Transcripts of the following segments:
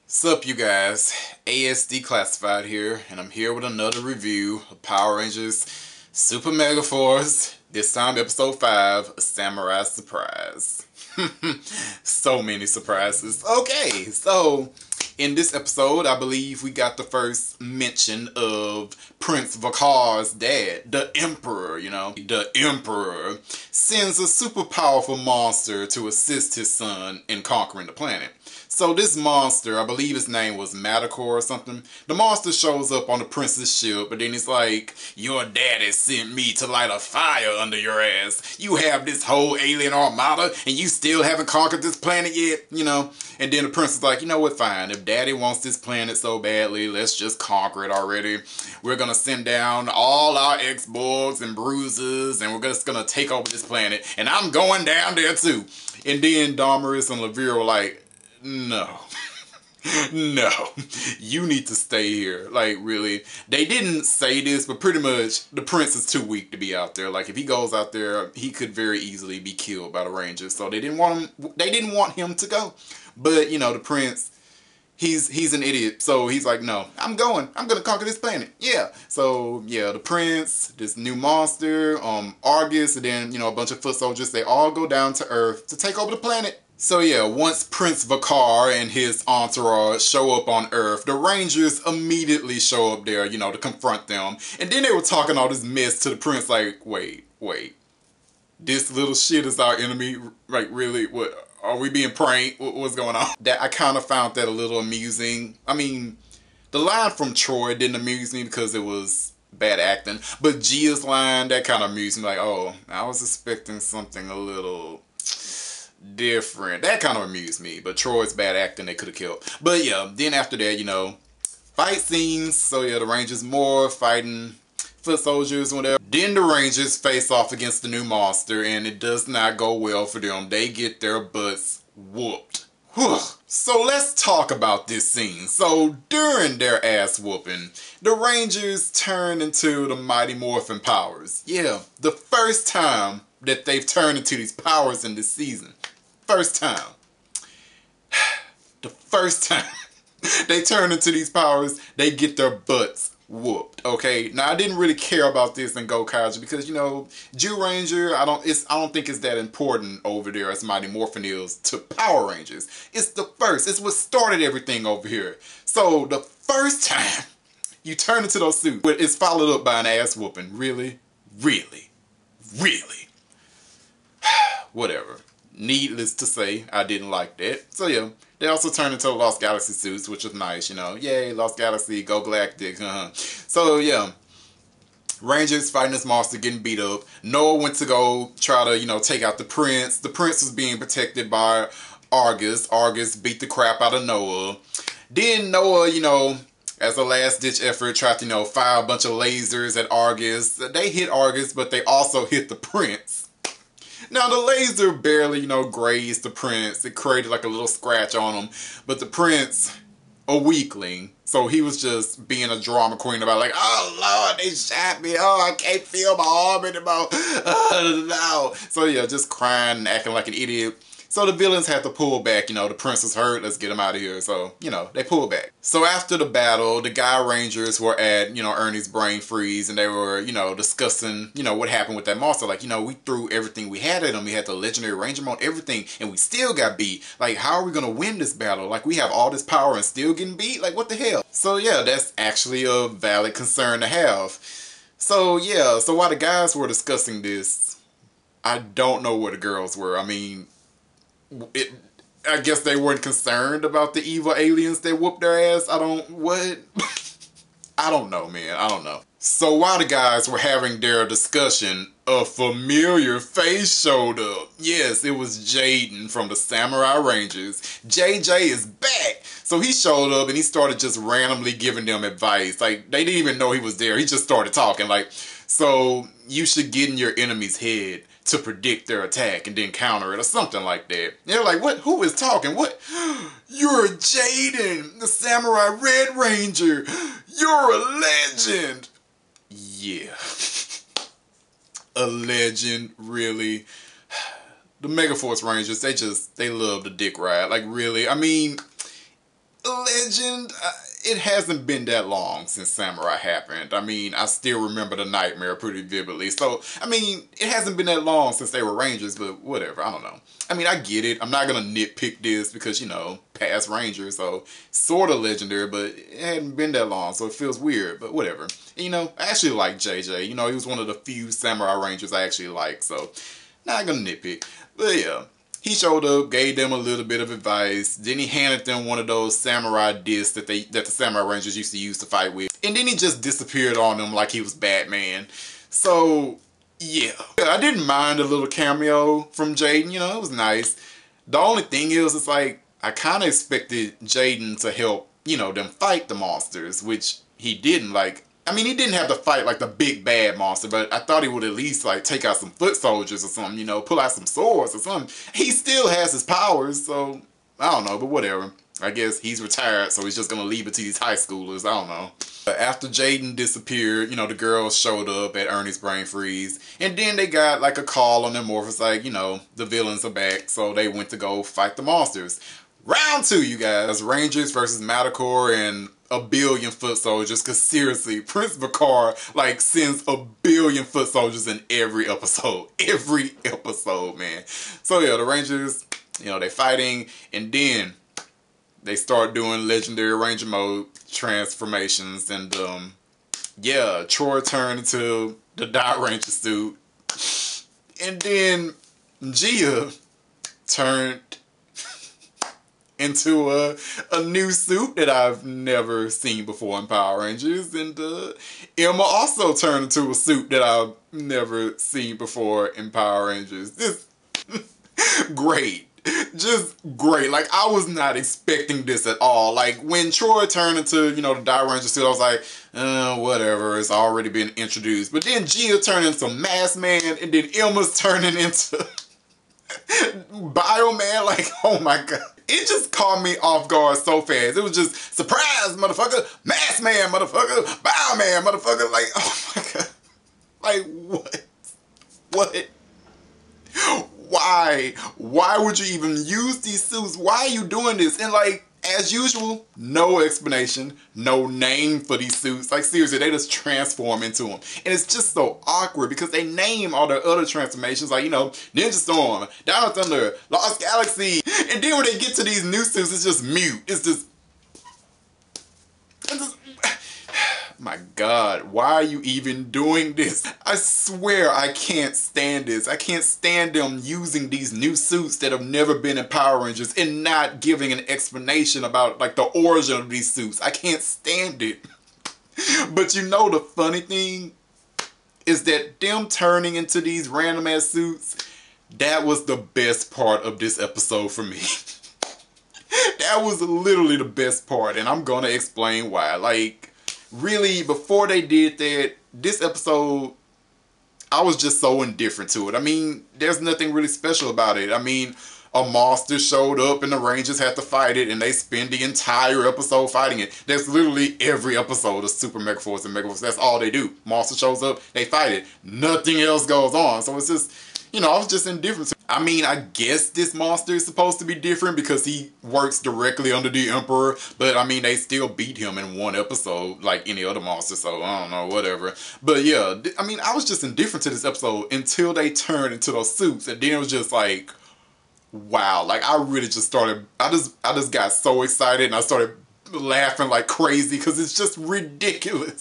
Sup, you guys? ASD Classified here, and I'm here with another review of Power Rangers Super Megaforce. This time, episode 5, A Samurai Surprise. So many surprises. Okay, so in this episode, I believe we got the first mention of Prince Vakar's dad, the Emperor, The Emperor sends a super powerful monster to assist his son in conquering the planet. So this monster, I believe his name was Megaforce or something, the monster shows up on the prince's ship, but then he's like, your daddy sent me to light a fire under your ass. You have this whole alien armada, and you still haven't conquered this planet yet, And then the prince is like, you know what, fine. If daddy wants this planet so badly, let's just conquer it already. We're gonna send down all our X-Bugs and Bruisers, and we're just gonna take over this planet. And I'm going down there too. And then Damaris and Levere were like, no. No. You need to stay here. Like, really. They didn't say this, but pretty much the prince is too weak to be out there. Like, if he goes out there, he could very easily be killed by the Rangers. So they didn't want him to go. But, the prince, he's an idiot. So he's like, no, I'm going to conquer this planet. Yeah. So, yeah, the prince, this new monster, Argus, and then, a bunch of foot soldiers, they all go down to Earth to take over the planet. So yeah, once Prince Vakar and his entourage show up on Earth, the Rangers immediately show up there, to confront them. And then they were talking all this mess to the prince like, wait. This little shit is our enemy? Like, really? What? Are we being pranked? What's going on? That I kind of found that a little amusing. I mean, the line from Troy didn't amuse me because it was bad acting. But Gia's line, that kind of amused me. Like, oh, I was expecting something a little different. That kind of amused me. But Troy's bad acting, they could have killed. But yeah, then after that, fight scenes. So yeah, the Rangers more fighting foot soldiers, whatever. Then the Rangers face off against the new monster, and it does not go well for them. They get their butts whooped. So let's talk about this scene. So during their ass whooping, the Rangers turn into the Mighty Morphin powers. Yeah, the first time that they've turned into these powers in this season. First time. The first time they turn into these powers, they get their butts whooped. Okay, now I didn't really care about this in Gokaiger because Jew Ranger, I don't think it's that important over there as Mighty Morphin is to Power Rangers. It's the first. It's what started everything over here. So the first time you turn into those suits, it's followed up by an ass whooping. Really? Whatever. Needless to say, I didn't like that. So yeah, they also turned into Lost Galaxy suits, which was nice, Yay, Lost Galaxy, go Galactic, So yeah, Rangers fighting this monster, getting beat up. Noah went to go try to, take out the prince. The prince was being protected by Argus. Argus beat the crap out of Noah. Then Noah, as a last-ditch effort, tried to, fire a bunch of lasers at Argus. They hit Argus, but they also hit the prince. Now, the laser barely, grazed the prince. It created like a little scratch on him. But the prince, a weakling, so he was just being a drama queen about like, oh, Lord, they shot me. Oh, I can't feel my arm anymore. No. So, yeah, just crying and acting like an idiot. So the villains had to pull back, the prince is hurt, let's get him out of here. So, they pulled back. So after the battle, the Guy Rangers were at, Ernie's brain freeze, and they were, discussing, what happened with that monster. Like, we threw everything we had at him. We had the legendary Ranger mode, everything, and we still got beat. Like, how are we going to win this battle? Like, we have all this power and still getting beat? Like, what the hell? So yeah, that's actually a valid concern to have. So yeah, so while the guys were discussing this, I don't know where the girls were. I mean, I guess they weren't concerned about the evil aliens that whooped their ass. I don't know, man. I don't know. So while the guys were having their discussion, a familiar face showed up. Yes, it was Jaden from the Samurai Rangers. JJ is back. So he showed up and he started just randomly giving them advice. Like, they didn't even know he was there. He just started talking like, so you should get in your enemy's head to predict their attack and then counter it or something like that. They're like, what? Who is talking? What? You're Jaden, the Samurai Red Ranger. You're a legend. Yeah. A legend, really. The Megaforce Rangers, they love the dick ride. Like, really. I mean, legend, it hasn't been that long since Samurai happened. I mean, I still remember the nightmare pretty vividly. So, I mean, it hasn't been that long since they were Rangers, but whatever, I don't know. I mean, I get it. I'm not gonna nitpick this because, you know, past Rangers, so sort of legendary, but it hadn't been that long, so it feels weird, but whatever. And, you know, I actually like JJ. You know, he was one of the few Samurai Rangers I actually like, so not gonna nitpick. But yeah. He showed up, gave them a little bit of advice. Then he handed them one of those samurai discs that the Samurai Rangers used to use to fight with. And then he just disappeared on them like he was Batman. So, yeah. I didn't mind a little cameo from Jaden. You know, it was nice. The only thing is, it's like, I kind of expected Jaden to help, you know, them fight the monsters, which he didn't. Like, I mean, he didn't have to fight like the big bad monster, but I thought he would at least like take out some foot soldiers or something, you know, pull out some swords or something. He still has his powers, so I don't know, but whatever. I guess he's retired, so he's just gonna leave it to these high schoolers. I don't know. But after Jaden disappeared, you know, the girls showed up at Ernie's Brain Freeze, and then they got like a call on their morphers, like, you know, the villains are back, so they went to go fight the monsters. Round 2, you guys. Rangers versus Megaforce and a billion foot soldiers, because seriously, Prince Bakar like sends a billion foot soldiers in every episode. Every episode, man. So yeah, the Rangers, you know, they fighting, and then they start doing legendary Ranger mode transformations, and yeah, Troy turned into the Die Ranger suit, and then Gia turned into a new suit that I've never seen before in Power Rangers, and Emma also turned into a suit that I've never seen before in Power Rangers. This great. Just great. Like, I was not expecting this at all. Like, when Troy turned into, you know, the Die Ranger suit, I was like, whatever, it's already been introduced. But then Gia turned into Mask Man, and then Emma's turning into Bioman. Like, oh my god. It just caught me off guard so fast. It was just, surprise, motherfucker, Mask Man, motherfucker, Bioman, motherfucker. Like, oh my god. Like, what? What? Why? Why would you even use these suits? Why are you doing this? And like, as usual, no explanation, no name for these suits. Like, seriously, they just transform into them. And it's just so awkward because they name all their other transformations, like, you know, Ninja Storm, Down Thunder, Lost Galaxy. And then when they get to these new suits, it's just mute. It's just my god, why are you even doing this? I swear I can't stand this. I can't stand them using these new suits that have never been in Power Rangers and not giving an explanation about like the origin of these suits. I can't stand it. But you know, the funny thing is that them turning into these random ass suits, that was the best part of this episode for me. That was literally the best part, and I'm gonna explain why. Like, really, before they did that, this episode, I was just so indifferent to it. I mean, there's nothing really special about it. I mean, a monster showed up and the Rangers had to fight it, and they spend the entire episode fighting it. That's literally every episode of Super Megaforce and Megaforce. That's all they do. Monster shows up, they fight it. Nothing else goes on. So it's just, you know, I was just indifferent. I mean, I guess this monster is supposed to be different because he works directly under the Emperor, but I mean, they still beat him in one episode like any other monster, so I don't know, whatever. But yeah, I mean, I was just indifferent to this episode until they turned into those suits, and then it was just like, wow. Like, I really just started, I just got so excited, and I started laughing like crazy because it's just ridiculous.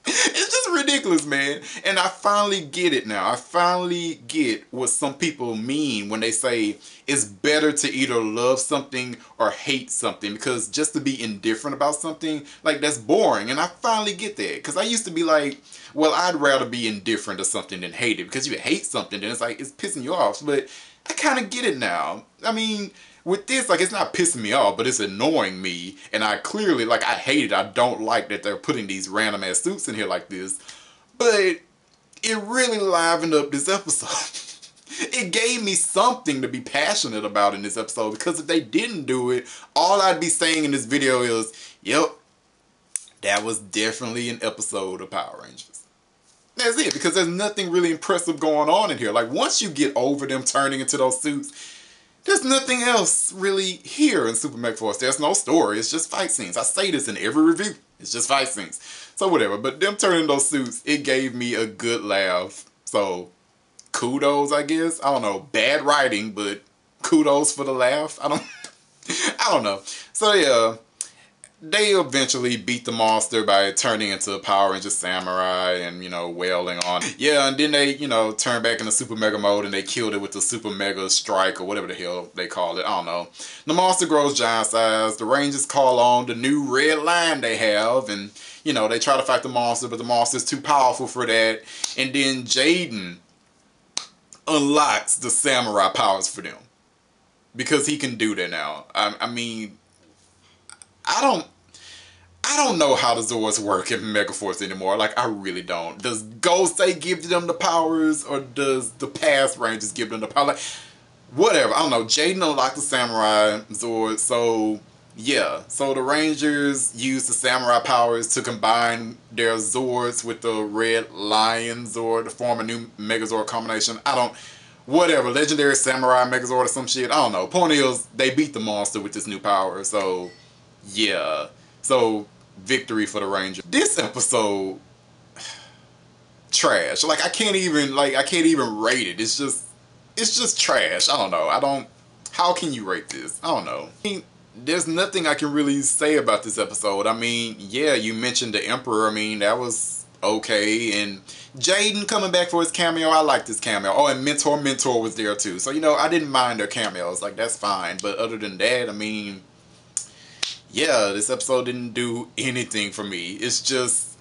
It's just ridiculous, man. And I finally get it now. I finally get what some people mean when they say it's better to either love something or hate something, because just to be indifferent about something, like, that's boring. And I finally get that, because I used to be like, well, I'd rather be indifferent to something than hate it, because you hate something, then it's like, it's pissing you off. But I kind of get it now. I mean, with this, like, it's not pissing me off, but it's annoying me, and I clearly, like, I hate it. I don't like that they're putting these random ass suits in here like this, but it really livened up this episode. It gave me something to be passionate about in this episode, because if they didn't do it, all I'd be saying in this video is, yep, that was definitely an episode of Power Rangers. That's it, because there's nothing really impressive going on in here. Like, once you get over them turning into those suits, there's nothing else really here in Super Megaforce. There's no story. It's just fight scenes. I say this in every review. It's just fight scenes. So whatever. But them turning those suits, it gave me a good laugh. So kudos, I guess. I don't know. Bad writing, but kudos for the laugh. I don't know. So yeah. They eventually beat the monster by turning into a Power Ranger Samurai and, you know, wailing on. Yeah, and then they, you know, turn back into Super Mega mode and they killed it with the Super Mega Strike or whatever the hell they call it. I don't know. The monster grows giant size. The Rangers call on the new red line they have and, you know, they try to fight the monster, but the monster's too powerful for that. And then Jaden unlocks the samurai powers for them. Because he can do that now. I mean, I don't know how the Zords work in Megaforce anymore. Like, I really don't. Does Gosei give them the powers, or does the past Rangers give them the power? Like, whatever. I don't know. Jaden unlocked the Samurai Zord, so yeah. So the Rangers use the Samurai powers to combine their Zords with the Red Lion Zord to form a new Megazord combination. Whatever. Legendary Samurai Megazord or some shit. I don't know. Point is, they beat the monster with this new power, so yeah. So, victory for the Ranger. This episode, trash. Like, I can't even rate it. It's just trash. I don't know. How can you rate this? I don't know. I mean, there's nothing I can really say about this episode. I mean, yeah, you mentioned the Emperor. I mean, that was okay. And Jaden coming back for his cameo, I liked his cameo. Oh, and Mentor was there too. So, you know, I didn't mind their cameos. Like, that's fine. But other than that, I mean, yeah, this episode didn't do anything for me. It's just,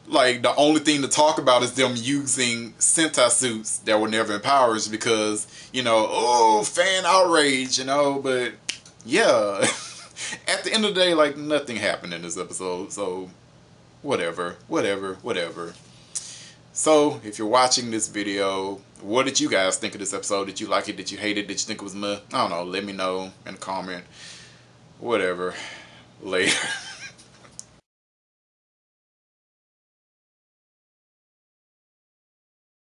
like, the only thing to talk about is them using Sentai suits that were never in Powers because, you know, oh, fan outrage, you know, but, yeah. At the end of the day, like, nothing happened in this episode, so, whatever. So, if you're watching this video, what did you guys think of this episode? Did you like it? Did you hate it? Did you think it was meh? I don't know. Let me know in a comment. Whatever. Later.